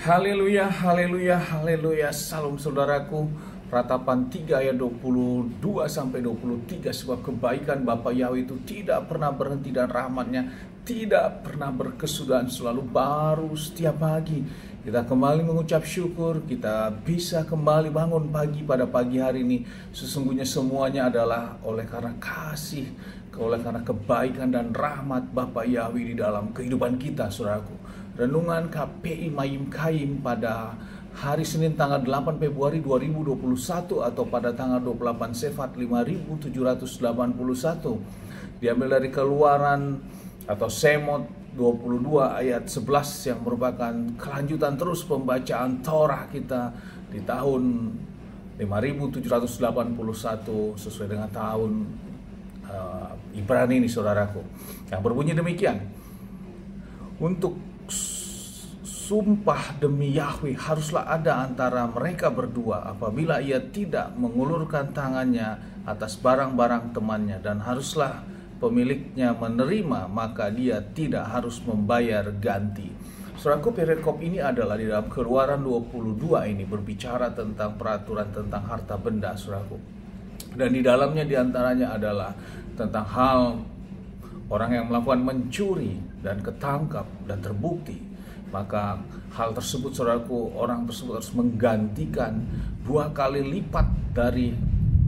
Haleluya, haleluya, haleluya. Salam saudaraku. Ratapan 3 ayat 22 sampai 23. Sebab kebaikan Bapa Yahweh itu tidak pernah berhenti dan rahmatnya tidak pernah berkesudahan, selalu baru setiap pagi. Kita kembali mengucap syukur, kita bisa kembali bangun pagi pada pagi hari ini. Sesungguhnya semuanya adalah oleh karena kasih, oleh karena kebaikan dan rahmat Bapa Yahweh di dalam kehidupan kita, saudaraku. Renungan KPI Mayim Kaim pada hari Senin tanggal 8 Februari 2021 atau pada tanggal 28 Sefat 5781 diambil dari Keluaran atau Semot 22 ayat 11 yang merupakan kelanjutan terus pembacaan Torah kita di tahun 5781 sesuai dengan tahun Ibrani ini, saudaraku, yang berbunyi demikian. Untuk sumpah demi Yahweh haruslah ada antara mereka berdua apabila ia tidak mengulurkan tangannya atas barang-barang temannya, dan haruslah pemiliknya menerima, maka dia tidak harus membayar ganti. Saudaraku, perikop ini adalah di dalam Keluaran 22 ini berbicara tentang peraturan tentang harta benda, saudaraku. Dan di dalamnya diantaranya adalah tentang hal orang yang melakukan mencuri dan ketangkap dan terbukti, maka hal tersebut, saudaraku, orang tersebut harus menggantikan 2 kali lipat dari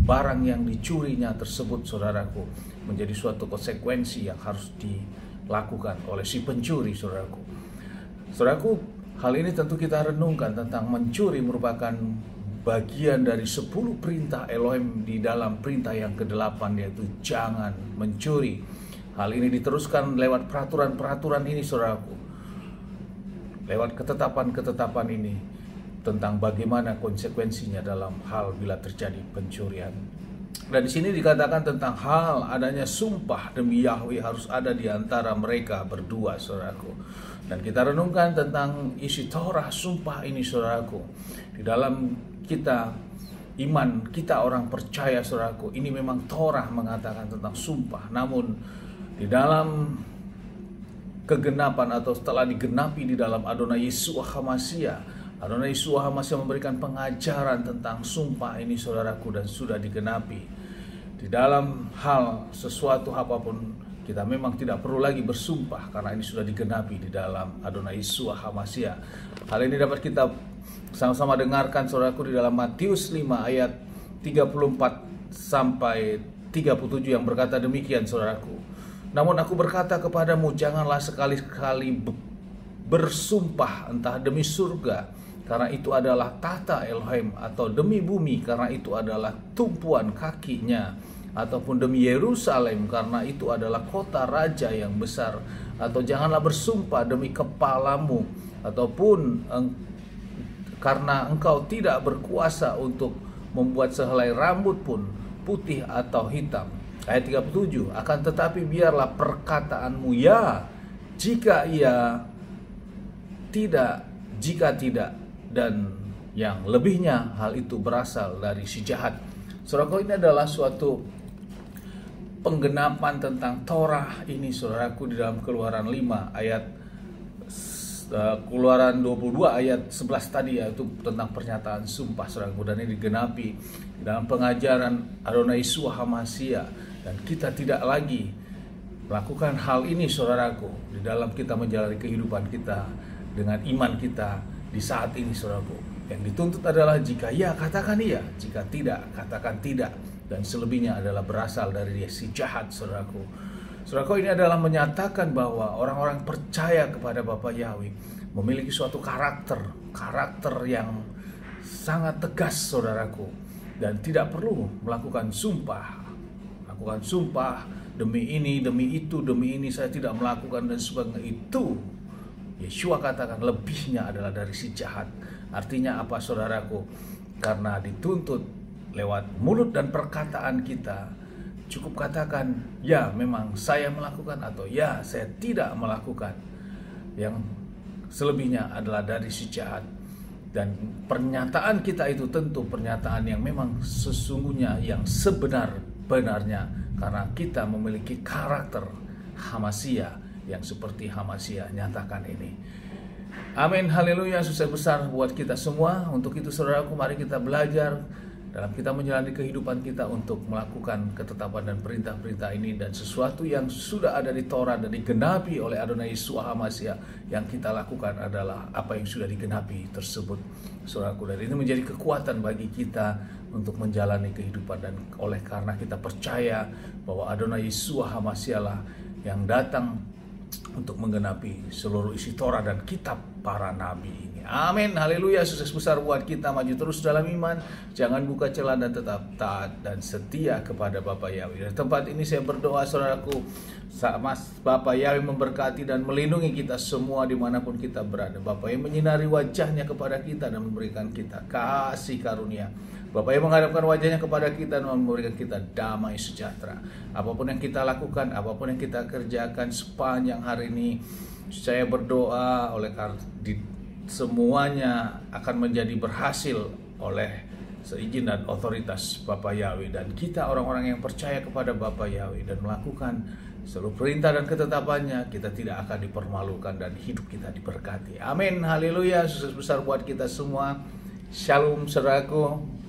barang yang dicurinya tersebut, saudaraku, menjadi suatu konsekuensi yang harus dilakukan oleh si pencuri, saudaraku. Saudaraku, hal ini tentu kita renungkan tentang mencuri merupakan bagian dari 10 perintah Elohim di dalam perintah yang ke-8, yaitu jangan mencuri. Hal ini diteruskan lewat peraturan-peraturan ini, saudaraku, lewat ketetapan-ketetapan ini tentang bagaimana konsekuensinya dalam hal bila terjadi pencurian. Dan di sini dikatakan tentang hal adanya sumpah demi Yahweh harus ada di antara mereka berdua, saudaraku. Dan kita renungkan tentang isi Torah sumpah ini, saudaraku. Di dalam kita iman kita orang percaya, saudaraku, ini memang Torah mengatakan tentang sumpah. Namun di dalam kegenapan atau setelah digenapi di dalam Adonai Yeshua HaMashiach, Adonai Yeshua HaMashiach memberikan pengajaran tentang sumpah ini, saudaraku, dan sudah digenapi. Di dalam hal sesuatu apapun kita memang tidak perlu lagi bersumpah karena ini sudah digenapi di dalam Adonai Yeshua HaMashiach. Hal ini dapat kita sama-sama dengarkan, saudaraku, di dalam Matius 5 ayat 34 sampai 37 yang berkata demikian, saudaraku. Namun aku berkata kepadamu, janganlah sekali-kali bersumpah entah demi surga, karena itu adalah tahta Elohim, atau demi bumi, karena itu adalah tumpuan kakinya, ataupun demi Yerusalem, karena itu adalah kota raja yang besar, atau janganlah bersumpah demi kepalamu, ataupun karena engkau tidak berkuasa untuk membuat sehelai rambut pun putih atau hitam. Ayat 37, akan tetapi biarlah perkataanmu ya, jika tidak, dan yang lebihnya hal itu berasal dari si jahat. Saudaraku, ini adalah suatu penggenapan tentang Torah ini, saudaraku, di dalam Keluaran 5 ayat Keluaran 22 ayat 11 tadi, yaitu tentang pernyataan sumpah, saudaraku, dan ini digenapi dalam pengajaran Adonai Yeshua HaMashiach. Dan kita tidak lagi melakukan hal ini, saudaraku, di dalam kita menjalani kehidupan kita dengan iman kita di saat ini, saudaraku. Yang dituntut adalah jika ya, katakan iya, jika tidak, katakan tidak. Dan selebihnya adalah berasal dari si jahat, saudaraku. Saudaraku, ini adalah menyatakan bahwa orang-orang percaya kepada Bapa Yahweh memiliki suatu karakter yang sangat tegas, saudaraku, dan tidak perlu melakukan sumpah demi ini, demi itu, demi ini saya tidak melakukan dan sebagainya. Itu Yeshua katakan lebihnya adalah dari si jahat. Artinya apa, saudaraku? Karena dituntut lewat mulut dan perkataan kita, cukup katakan ya memang saya melakukan, atau ya saya tidak melakukan. Yang selebihnya adalah dari si jahat. Dan pernyataan kita itu tentu pernyataan yang memang sesungguhnya, yang sebenar-benarnya, karena kita memiliki karakter HaMashiach yang seperti HaMashiach nyatakan ini. Amin, haleluya, sukses besar buat kita semua. Untuk itu saudaraku, mari kita belajar dalam kita menjalani kehidupan kita untuk melakukan ketetapan dan perintah-perintah ini, dan sesuatu yang sudah ada di Taurat dan digenapi oleh Adonai Yeshua HaMashiach, yang kita lakukan adalah apa yang sudah digenapi tersebut, saudaraku. Dan ini menjadi kekuatan bagi kita untuk menjalani kehidupan, dan oleh karena kita percaya bahwa Adonai Yeshua HaMashiach lah yang datang untuk menggenapi seluruh isi Torah dan kitab para nabi ini. Amin, haleluya, sukses besar buat kita. Maju terus dalam iman, jangan buka celah, dan tetap taat dan setia kepada Bapa Yahweh. Di tempat ini saya berdoa saudaraku, Bapa Yahweh memberkati dan melindungi kita semua dimanapun kita berada. Bapa yang menyinari wajahnya kepada kita dan memberikan kita kasih karunia. Bapa yang menghadapkan wajahnya kepada kita dan memberikan kita damai sejahtera. Apapun yang kita lakukan, apapun yang kita kerjakan sepanjang hari ini, saya berdoa oleh karena semuanya akan menjadi berhasil oleh seizin dan otoritas Bapa Yahweh. Dan kita orang-orang yang percaya kepada Bapa Yahweh dan melakukan seluruh perintah dan ketetapannya, kita tidak akan dipermalukan dan hidup kita diberkati. Amin, haleluya, sukses besar buat kita semua. Shalom saudaraku.